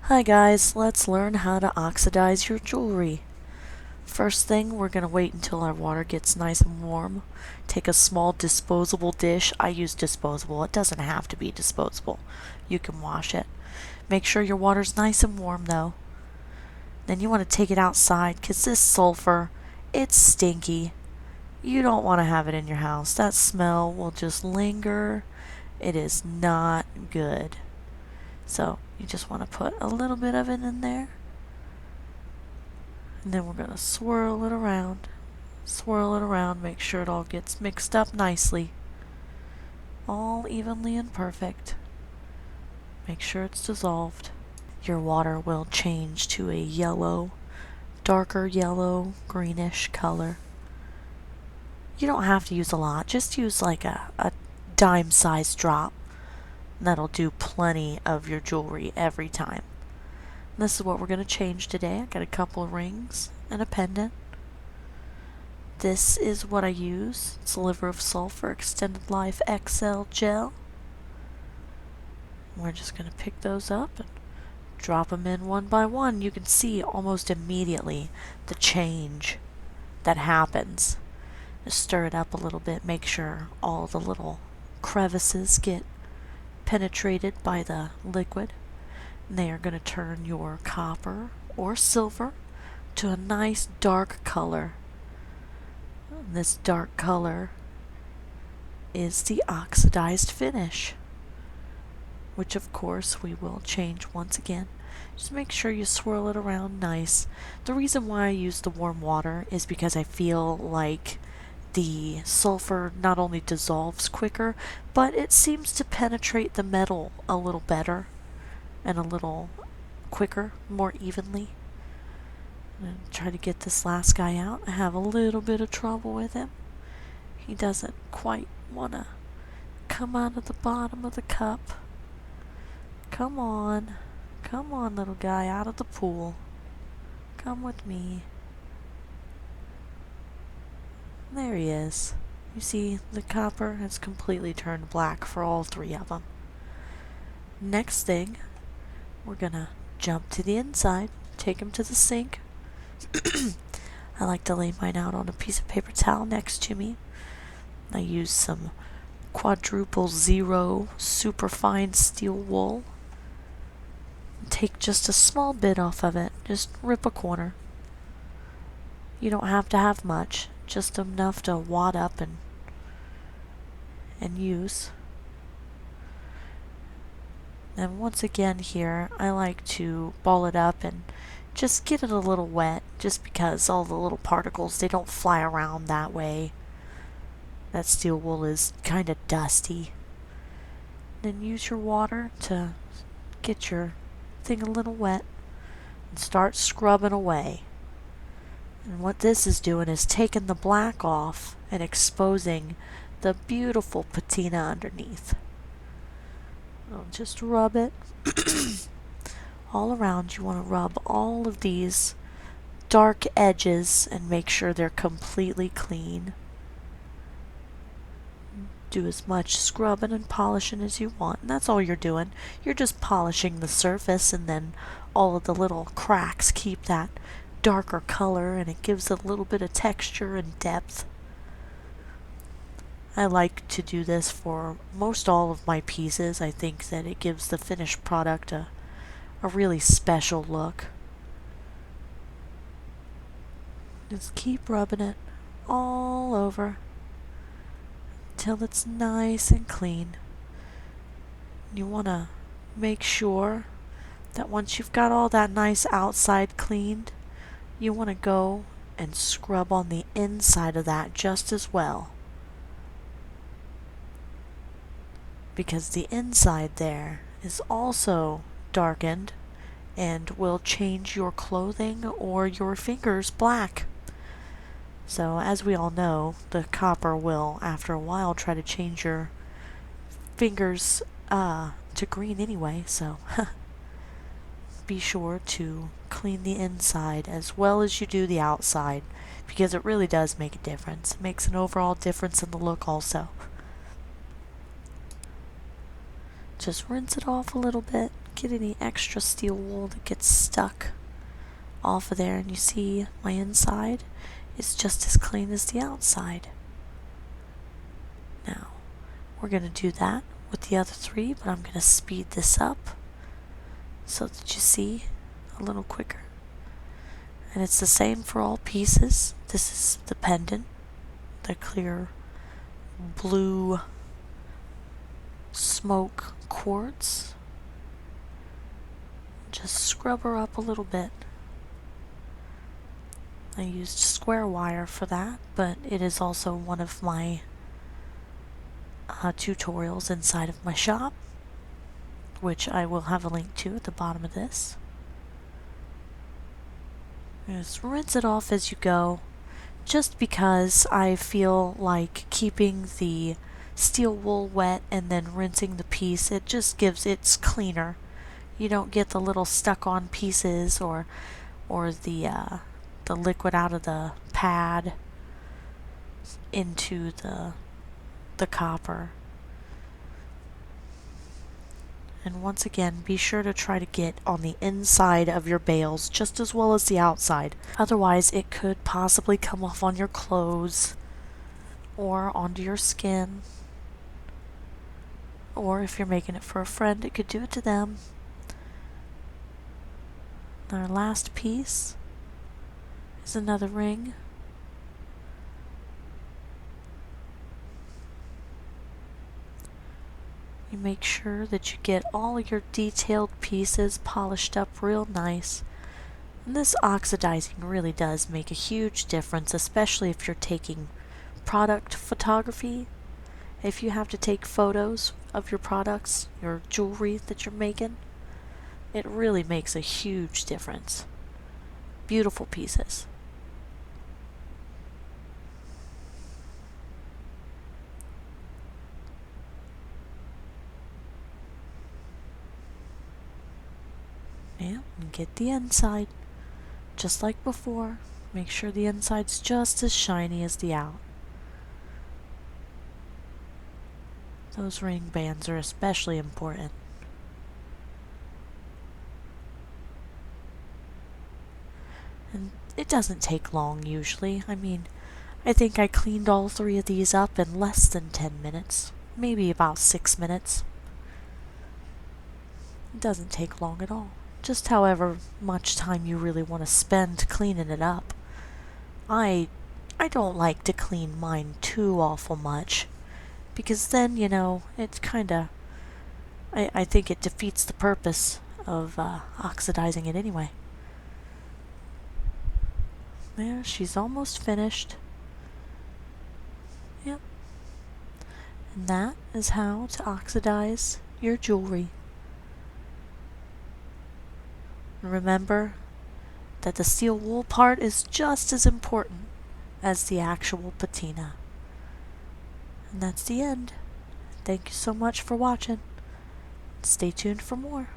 Hi guys, let's learn how to oxidize your jewelry. First thing, we're going to wait until our water gets nice and warm. Take a small disposable dish. I use disposable. It doesn't have to be disposable. You can wash it. Make sure your water's nice and warm though. Then you want to take it outside because this sulfur, it's stinky. You don't want to have it in your house. That smell will just linger. It is not good. So you just want to put a little bit of it in there. And then we're going to swirl it around. Swirl it around, make sure it all gets mixed up nicely. All evenly and perfect. Make sure it's dissolved. Your water will change to a yellow, darker yellow, greenish color. You don't have to use a lot, just use like a dime-sized drop. That'll do plenty of your jewelry every time. And this is what we're going to change today. I got a couple of rings and a pendant. This is what I use. It's a liver of sulfur extended life XL gel. We're just going to pick those up and drop them in one by one. You can see almost immediately the change that happens. Just stir it up a little bit. Make sure all the little crevices get penetrated by the liquid. And they are going to turn your copper or silver to a nice dark color. And this dark color is the oxidized finish, which of course we will change once again. Just make sure you swirl it around nice. The reason why I use the warm water is because I feel like the sulfur not only dissolves quicker, but it seems to penetrate the metal a little better and a little quicker, more evenly. I'm going to try to get this last guy out. I have a little bit of trouble with him. He doesn't quite want to come out of the bottom of the cup. Come on, little guy, out of the pool. Come with me. There he is. You see, the copper has completely turned black for all three of them. Next thing, we're gonna jump to the inside, take him to the sink. I like to lay mine out on a piece of paper towel next to me. I use some quadruple zero superfine steel wool. Take just a small bit off of it, just rip a corner. You don't have to have much, just enough to wad up and use. And once again here, I like to ball it up and just get it a little wet, just because all the little particles, they don't fly around that way. That steel wool is kind of dusty. Then use your water to get your thing a little wet and start scrubbing away. And what this is doing is taking the black off and exposing the beautiful patina underneath. I'll just rub it all around. You want to rub all of these dark edges and make sure they're completely clean. Do as much scrubbing and polishing as you want, and that's all you're doing. You're just polishing the surface, and then all of the little cracks keep that darker color, and it gives a little bit of texture and depth. I like to do this for most all of my pieces. I think that it gives the finished product a really special look. Just keep rubbing it all over until it's nice and clean. You want to make sure that once you've got all that nice outside cleaned, you want to go and scrub on the inside of that just as well. Because the inside there is also darkened and will change your clothing or your fingers black. So as we all know, the copper will after a while try to change your fingers to green anyway, so be sure to clean the inside as well as you do the outside, because it really does make a difference. It makes an overall difference in the look also. Just rinse it off a little bit, get any extra steel wool that gets stuck off of there, and you see my inside is just as clean as the outside. Now, we're going to do that with the other three, but I'm going to speed this up so that you see a little quicker. And it's the same for all pieces. This is the pendant, the clear blue smoke quartz. Just scrub her up a little bit. I used square wire for that, but it is also one of my tutorials inside of my shop, which I will have a link to at the bottom of this. Just rinse it off as you go, just because I feel like keeping the steel wool wet and then rinsing the piece, it just gives it's cleaner. You don't get the little stuck on pieces or the liquid out of the pad into the copper. And once again, be sure to try to get on the inside of your bales just as well as the outside. Otherwise, it could possibly come off on your clothes or onto your skin. Or if you're making it for a friend, it could do it to them. Our last piece is another ring. You make sure that you get all your detailed pieces polished up real nice. And this oxidizing really does make a huge difference, especially if you're taking product photography. If you have to take photos of your products, your jewelry that you're making, it really makes a huge difference. Beautiful pieces. Yeah, and get the inside. Just like before, make sure the inside's just as shiny as the out. Those ring bands are especially important. And it doesn't take long usually. I mean, I think I cleaned all three of these up in less than 10 minutes. Maybe about 6 minutes. It doesn't take long at all. Just however much time you really want to spend cleaning it up. I don't like to clean mine too awful much, because then, you know, it's kinda, I think it defeats the purpose of oxidizing it anyway. There, she's almost finished. Yep. And that is how to oxidize your jewelry. Remember that the steel wool part is just as important as the actual patina. And that's the end. Thank you so much for watching. Stay tuned for more.